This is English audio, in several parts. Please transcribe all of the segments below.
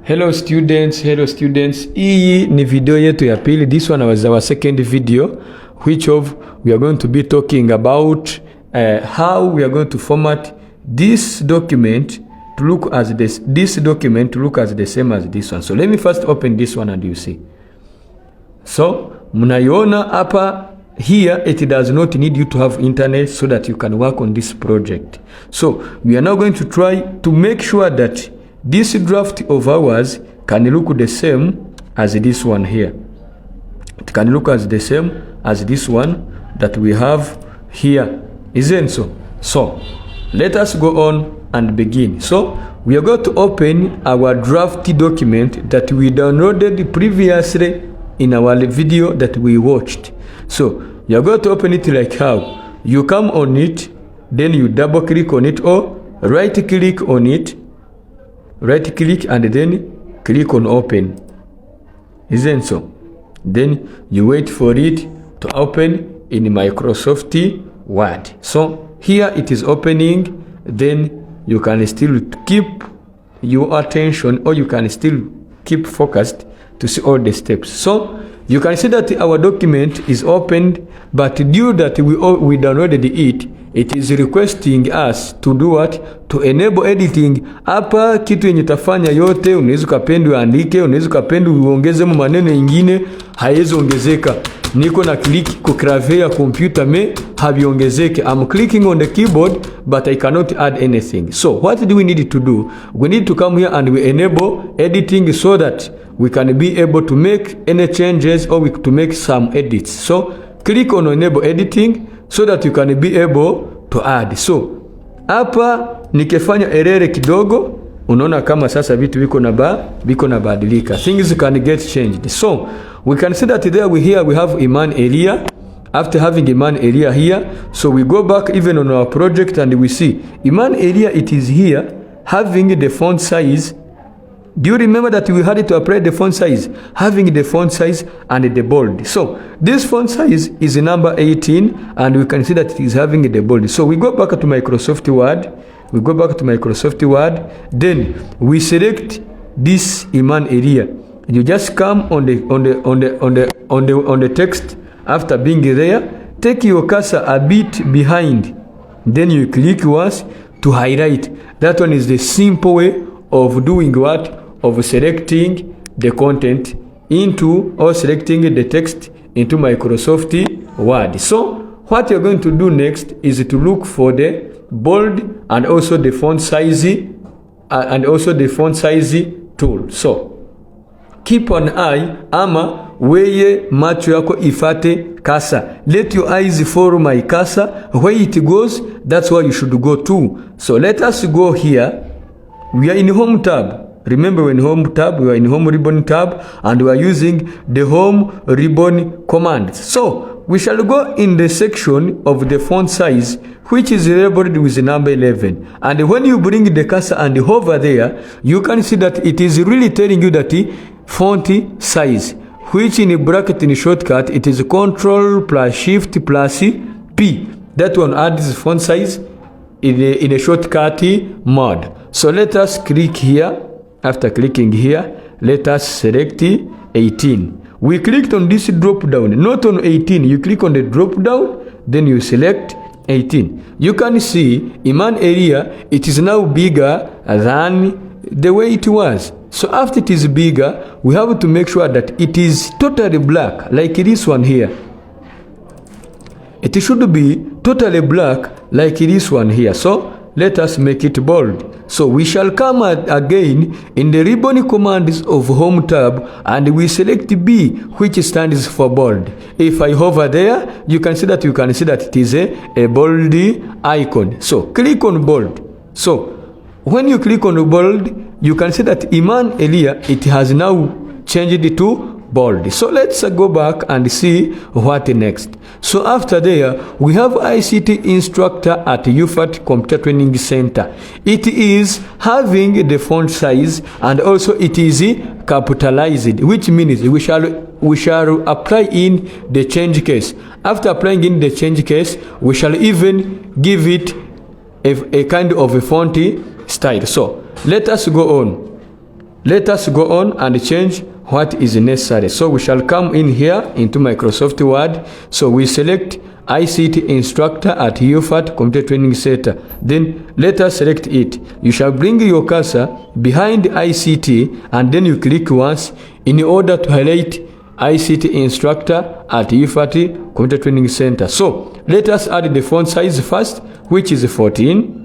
Hello students, hii ni video yetu ya pili. This one was our second video, which of we are going to be talking about how we are going to format this document to look as this document to look as the same as this one. So let me first open this one and you see. So mnaiona hapa, here it does not need you to have internet so that you can work on this project. So we are now going to try to make sure that this draft of ours can look the same as this one here. It can look as the same as this one that we have here, isn't so? So let us go on and begin. So we are going to open our draft document that we downloaded previously in our video that we watched. So you are going to open it like how? You come on it, then you double click on it or right click on it. Right click and then click on open, isn't so? Then you wait for it to open in Microsoft Word. So here it is opening. Then you can still keep your attention, or you can still keep focused to see all the steps. So you can see that our document is opened, but due that we downloaded it is requesting us to do what? To enable editing. Hapa kitu yenye tafanya yote, unaweza kupenda uandike, unaweza kupenda uongeze maneno mengine, haiwezi ongezeka. Niko na click ku clavier ya computer me haviongezeke. I'm clicking on the keyboard but I cannot add anything. So what do we need to do? We need to come here and we enable editing so that we can be able to make any changes or to make some edits. So click on enable editing so that you can be able to add. So hapa nikifanya error kidogo, unaona kama sasa vitu viko na badilika. Things can get changed. So we can see that there we have Iman area. After having Iman area here, so we go back even on our project and we see Iman area, it is here having the font size. Do you remember that we had to apply the font size? Having the font size and the bold. So this font size is number 18 and we can see that it is having the bold. So we go back to Microsoft Word. Then we select this Iman area. You just come on the text. After being there, take your cursor a bit behind. Then you click once to highlight. That one is the simple way of doing what? Of selecting the content into, or selecting the text into Microsoft Word. So what you're going to do next is to look for the bold and also the font size tool. So keep an eye, ama weye macho yako ifate cursor. Let your eyes follow my cursor. Where it goes, that's where you should go to. So let us go here. We are in home tab. Remember, when home tab, we are in home ribbon tab and we are using the home ribbon command. So we shall go in the section of the font size, which is labeled with number 11. And when you bring the cursor and hover there, you can see that it is really telling you that the font size, which in a bracket in a shortcut, it is Ctrl plus Shift plus P. That one adds font size in a shortcut mode. So let us click here. After clicking here, let us select 18. We clicked on this drop down, not on 18. You click on the drop down, then you select 18. You can see Iman area, it is now bigger than the way it was. So after it is bigger, we have to make sure that it is totally black, like this one here. It should be totally black like this one here. So let us make it bold. So we shall come again in the ribbon commands of home tab and we select B, which stands for bold. If I hover there, you can see that it is a bold icon. So click on bold. So when you click on bold, you can see that Iman area, it has now changed to bold. So let's go back and see what next. So after there, we have ICT instructor at UFAT Computer Training Center. It is having the font size and also it is capitalized, which means we shall apply in the change case. After applying in the change case, we shall even give it a kind of a font style. So let us go on. let us go on and change what is necessary. So we shall come in here into Microsoft Word. So we select ICT instructor at UFAT Computer Training Center. Then let us select it. You shall bring your cursor behind ICT and then you click once in order to highlight ICT instructor at UFAT Computer Training Center. So let us add the font size first, which is 14.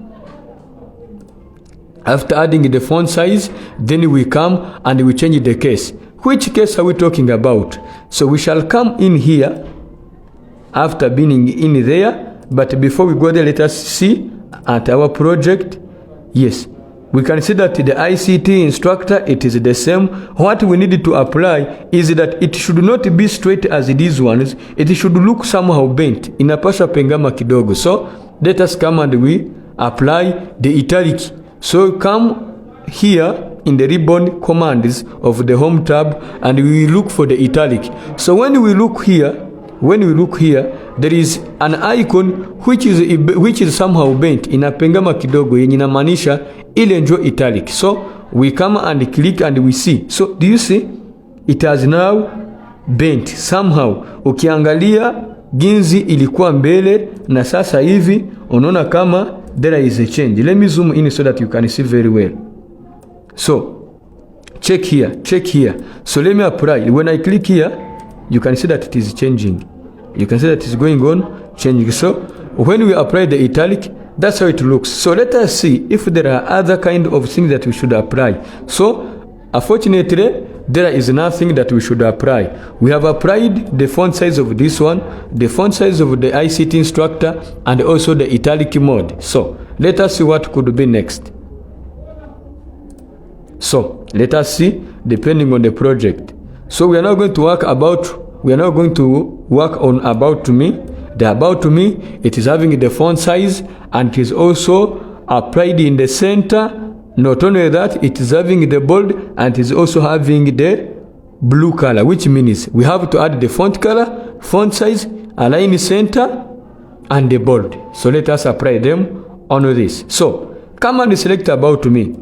After adding the font size, then we come and we change the case. Which case are we talking about? So we shall come in here after being in there, but before we go there, let us see at our project. Yes, we can see that the ICT instructor, it is the same. What we need to apply is that it should not be straight as these ones. It should look somehow bent. Inapaswa pengama kidogo. So let us come and we apply the italic. So come here in the ribbon commands of the home tab and we look for the italic. So when we look here, there is an icon which is somehow bent. Inapengama kidogo yenye inamaanisha ile njo italic. So we come and click and we see. So do you see? It has now bent somehow. Ukiangalia ginzi ilikuwa mbele na sasa hivi unaona kama there is a change. Let me zoom in so that you can see very well. So check here. So let me apply. When I click here, you can see that it is changing. You can see that it's going on changing. So when we apply the italic, that's how it looks. So let us see if there are other kind of things that we should apply. So unfortunately, there is nothing that we should apply. We have applied the font size of this one, the font size of the ICT instructor, and also the italic mode. So let us see what could be next. So let us see depending on the project. So we are now going to work on about me. The about me, it is having the font size and it is also applied in the center. Not only that, it is having the bold and it is also having the blue color, which means we have to add the font color, font size, align center, and the bold. So let us apply them on this. So come and select about me.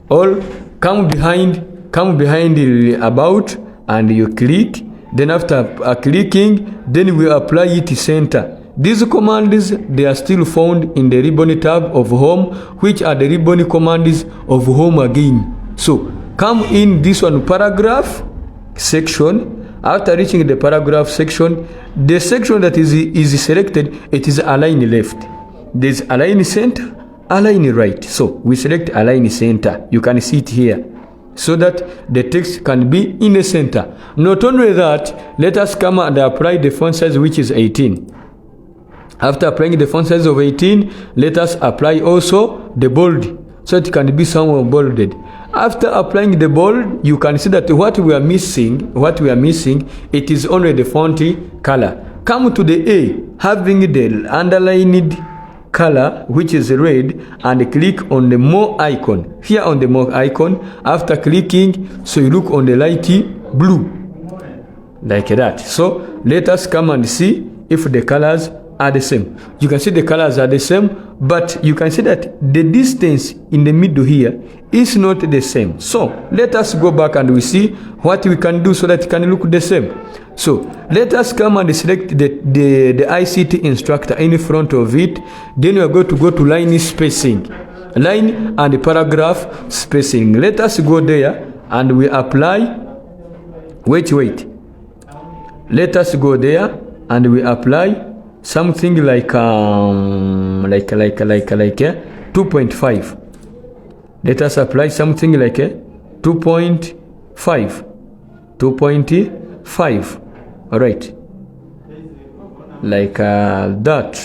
All come behind the about and you click. Then after clicking, then we apply it center. These commands, they are still found in the ribbon tab of home, which are the ribbon commands of home again. So come in this one paragraph section. After reaching the paragraph section, the section that is selected, it is align left. There's align center, align right. So we select align center. You can see it here, so that the text can be in the center. Not only that, let us come and apply the font size, which is 18. After applying the font size of 18, let us apply also the bold, so it can be somewhat bolded. After applying the bold, you can see that what we are missing, it is only the font color. Come to the A, having the underlined color, which is red, and click on the more icon. Here on the more icon, after clicking, so you look on the light blue, like that. So let us come and see if the colors are the same. You can see the colors are the same, but you can see that the distance in the middle here is not the same. So let us go back and we see what we can do so that it can look the same. So let us come and select the ICT instructor in front of it. Then we are going to go to line spacing, line and paragraph spacing. Let us go there and we apply. Wait. Let us go there and we apply something like 2.5. Let us apply something like 2.5. All right, like that.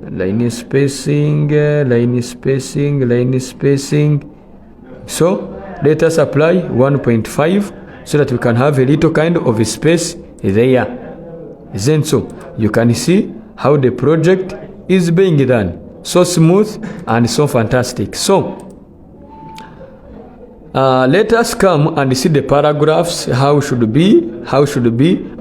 Line spacing. So let us apply 1.5 so that we can have a little kind of a space there. Then so you can see how the project is being done. So smooth and so fantastic. So let us come and see the paragraphs, how should be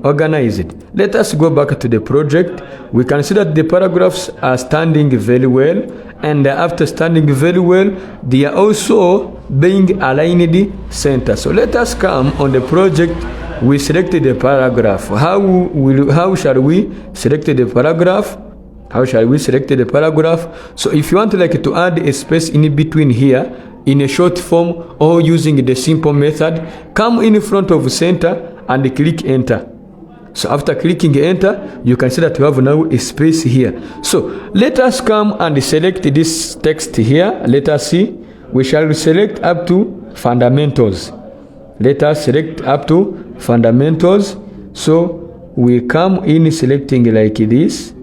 organized. Let us go back to the project. We can see that the paragraphs are standing very well, and after standing very well, they are also being aligned center. So let us come on the project. We selected the paragraph. How shall we select the paragraph? How shall we select the paragraph? So if you want to add a space in between here in a short form or using the simple method, come in front of center and click enter. So after clicking enter, you can see that we have now a space here. So let us come and select this text here. Let us see. We shall select up to fundamentals. Let us select up to fundamentals. So we come in selecting like this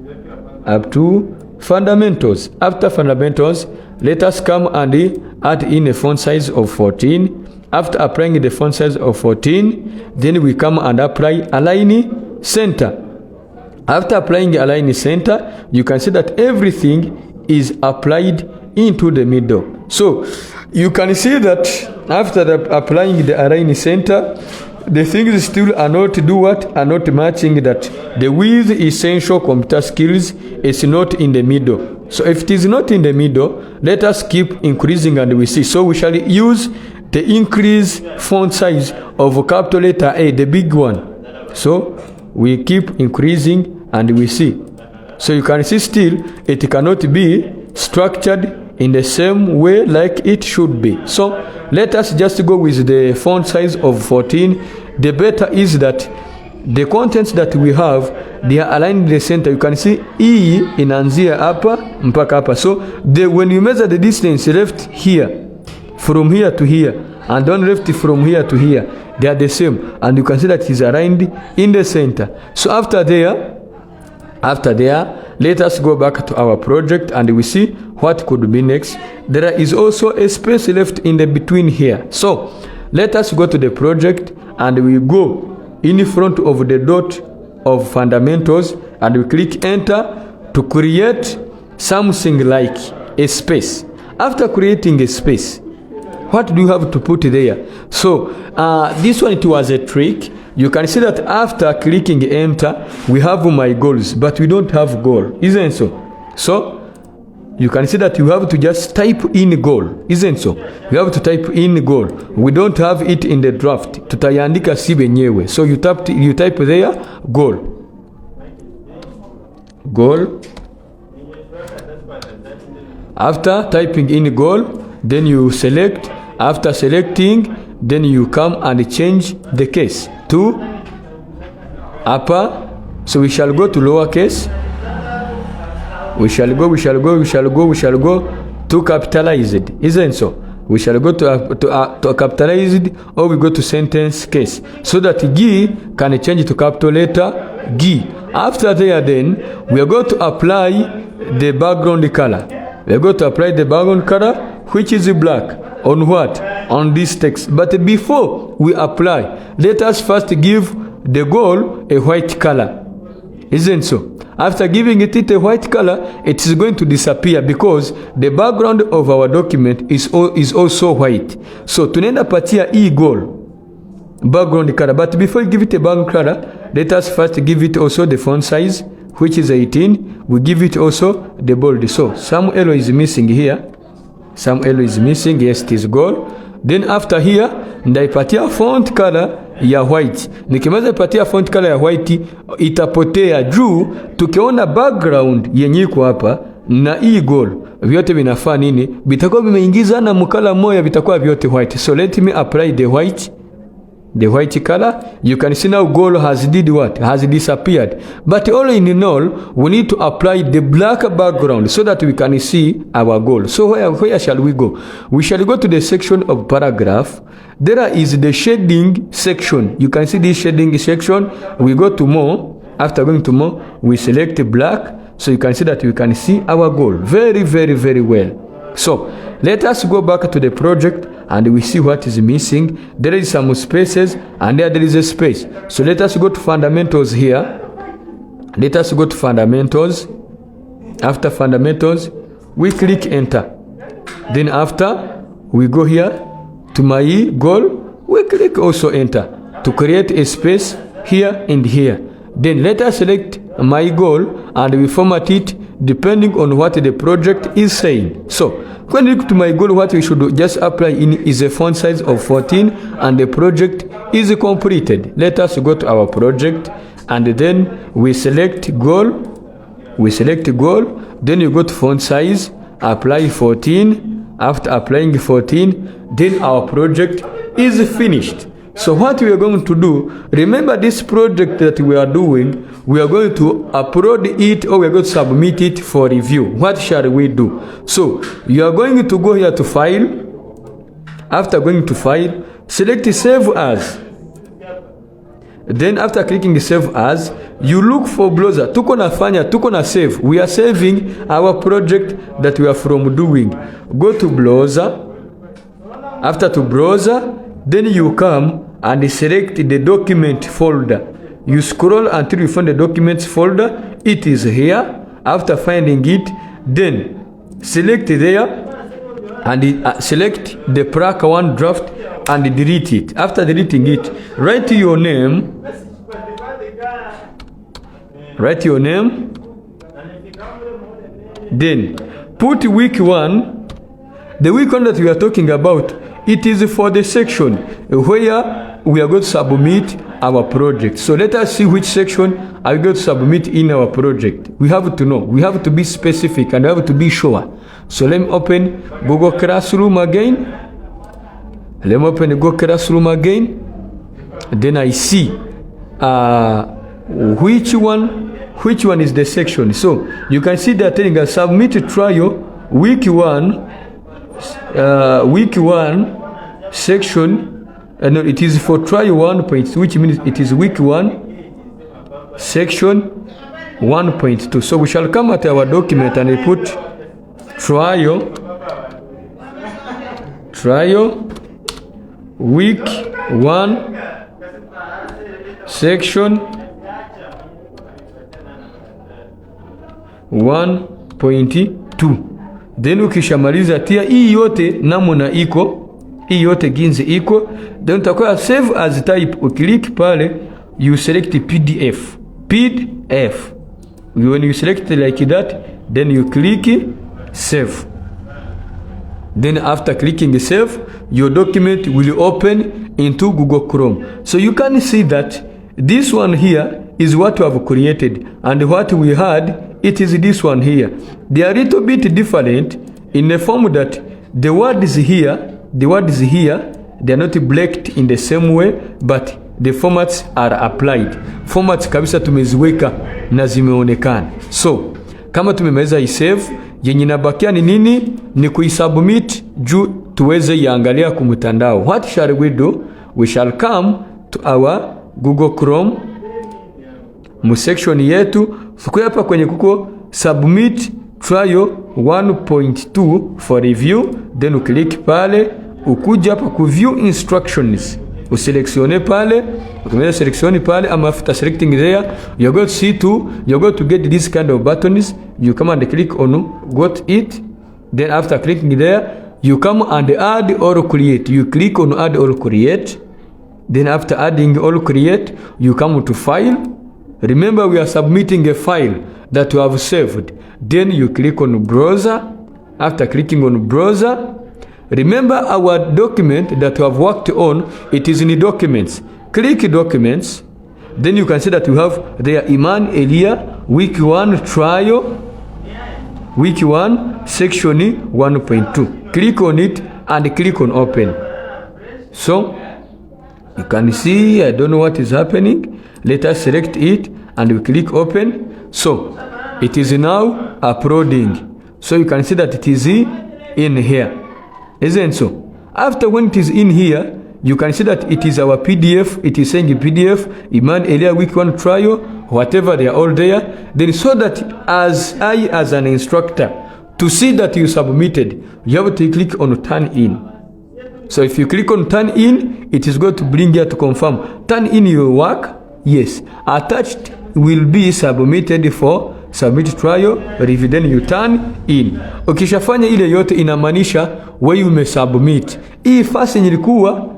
up to fundamentals. After fundamentals, let us come and add in a font size of 14. After applying the font size of 14, then we come and apply align center. After applying align center, you can see that everything is applied into the middle. So you can see that after applying the align center, the things still are not are not matching, that the with essential computer skills is not in the middle. So if it is not in the middle, let us keep increasing and we see. So we shall use the increase font size of capital letter A, the big one. So we keep increasing and we see. So you can see still it cannot be structured in the same way like it should be. So let us just go with the font size of 14. The better is that the contents that we have, they are aligned in the center. You can see E inaanzia hapa mpaka hapa. So when you measure the distance left here from here to here and on left from here to here, they are the same, and you can see that it is aligned in the center. So after there, let us go back to our project and we see what could be next. There is also a space left in the between here. So let us go to the project and we go in front of the dot of fundamentals and we click enter to create something like a space. After creating a space, what do you have to put there? So this one, it was a trick. You can see that after clicking enter, we have my goals, but we don't have goal, isn't so? So you can see that you have to just type in goal, isn't so? You have to type in goal. We don't have it in the draft. Tutaiandika si benyewe. So you type there goal. Goal. After typing in goal, then you select. After selecting, then you come and change the case to upper. So we shall go to lowercase. We shall go to capitalized, isn't so? We shall go to capitalized, or we go to sentence case, so that G can change to capital letter G. After there, then we are going to apply the background color. We are going to apply the background color, which is black. On what? On this text. But before we apply, let us first give the goal a white color, isn't so? After giving it a white color, it is going to disappear because the background of our document is also white. So tunaenda patia e goal background color. But before you give it a background color, let us first give it also the font size, which is 18. We give it also the bold. So some arrow is missing here. Some arrow is missing. Yes, it is goal. Then after here, ndaipatia font color ya white. Nikimaliza ipatia font color ya white, itapotea juu. Tukiona background yenye iko hapa na hii goal, vyote vinafaa nini? Bitakuwa vimeingiza na mkala moja, vitakuwa vyote white. So let me apply the white color. You can see now goal has did what? Has disappeared. But all in all, we need to apply the black background so that we can see our goal. So where shall we go? We shall go to the section of paragraph. There is the shading section. You can see this shading section. We go to more. After going to more, we select black. So you can see that we can see our goal very, very, very well. So let us go back to the project and we see what is missing. There is some spaces and there is a space. So let us go to fundamentals here. Let us go to fundamentals. After fundamentals, we click enter. Then after, we go here to my goal. We click also enter to create a space here and here. Then let us select my goal and we format it depending on what the project is saying. So when you look to my goal, what we should do, just apply in is a font size of 14 and the project is completed. Let us go to our project and then we select goal. Then you go to font size, apply 14. After applying 14, then our project is finished. So what we are going to do, remember this project that we are doing, we are going to upload it or we are going to submit it for review. What shall we do? So you are going to go here to file. After going to file, select save as. Then after clicking save as, you look for browser. Tuko na save. We are saving our project that we are from doing. Go to browser. After to browser, then you come and select the document folder. You scroll until you find the documents folder. It is here. After finding it, then select there and select the Praca one draft and delete it. After deleting it, write your name. Then put week 1. The week 1 that we are talking about, it is for the section where we are going to submit our project. So let us see which section are we going to submit in our project. We have to know. We have to be specific and we have to be sure. So let me open Google Classroom again. Then I see which one is the section. So you can see they are telling us submit trial week 1 section. No, it is for trial 1. Which means it is week 1 section 1.2. So we shall come at our document and we put trial week 1 section 1.2. Then ukishamaliza tia hii yote namna iko, hii yote ginzi iko, then utakuwa save as type. Ukiliki pale, you select PDF. When you select like that, then you click save. Then after clicking save, your document will open into Google Chrome. So you can see that this one here is what we have created, and what we had, it is this one here. They are a little bit different in the form that the word is here, they are not blacked in the same way, but the formats are applied. Formats kabisa tumeziweka na zimeonekana. So kama tumemaliza isave, yenye nabakia ni nini? Ni kuisubmit juu tuweze iangalia kumtandao. What shall we do? We shall come to our Google Chrome mu section yetu. Fuku hapa kwenye kuko submit trial 1.2 for review. Then uklik pale, ukuja hapa ku view instructions, uselektione pale. Ukimaliza selection pale, ama after selecting there, you're going to see you're going to get this kind of buttons. You come and click on got it. Then after clicking there, you come and add or create. You click on add or create. Then after adding or create, you come to file. Remember, we are submitting a file that you have saved. Then you click on browser. After clicking on browser, remember our document that we have worked on, it is in the documents. Click documents. Then you can see that you have there Iman Elia week 1 trial, week 1 section 1.2. Click on it and click on open. So you can see, I don't know what is happening. Let us select it and we click open. So it is now uploading. So you can see that it is in here, isn't so? After when it is in here, you can see that it is our PDF. It is saying PDF Iman Elia week 1 trial, whatever, they are all there. Then so that as an instructor, to see that you submitted, you have to click on turn in. So if you click on turn in, it is going to bring you to confirm. Turn in your work. Yes. Attached will be submitted for submit trial review. Then you turn in. Ukishafanya ile yote inamaanisha wewe umesubmit. Hii fasi nilikuwa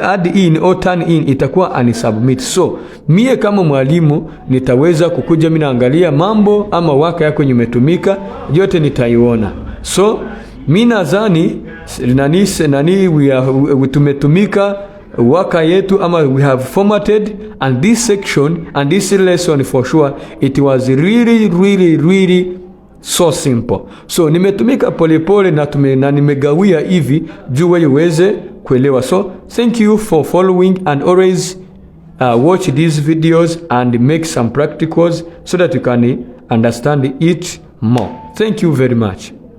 add in or turn in itakuwa unisubmit. So mie kama mwalimu nitaweza kukuja mimi naangalia mambo ama waka yako imetumika yote nitaiona. So mi nadhani tumetumika waka yetu, ama we have formatted, and this section and this lesson for sure it was really so simple. So nimetumika polepole na nimegawia hivi juu wewe uweze kuelewa. So thank you for following, and always watch these videos and make some practicals so that you can understand it more. Thank you very much.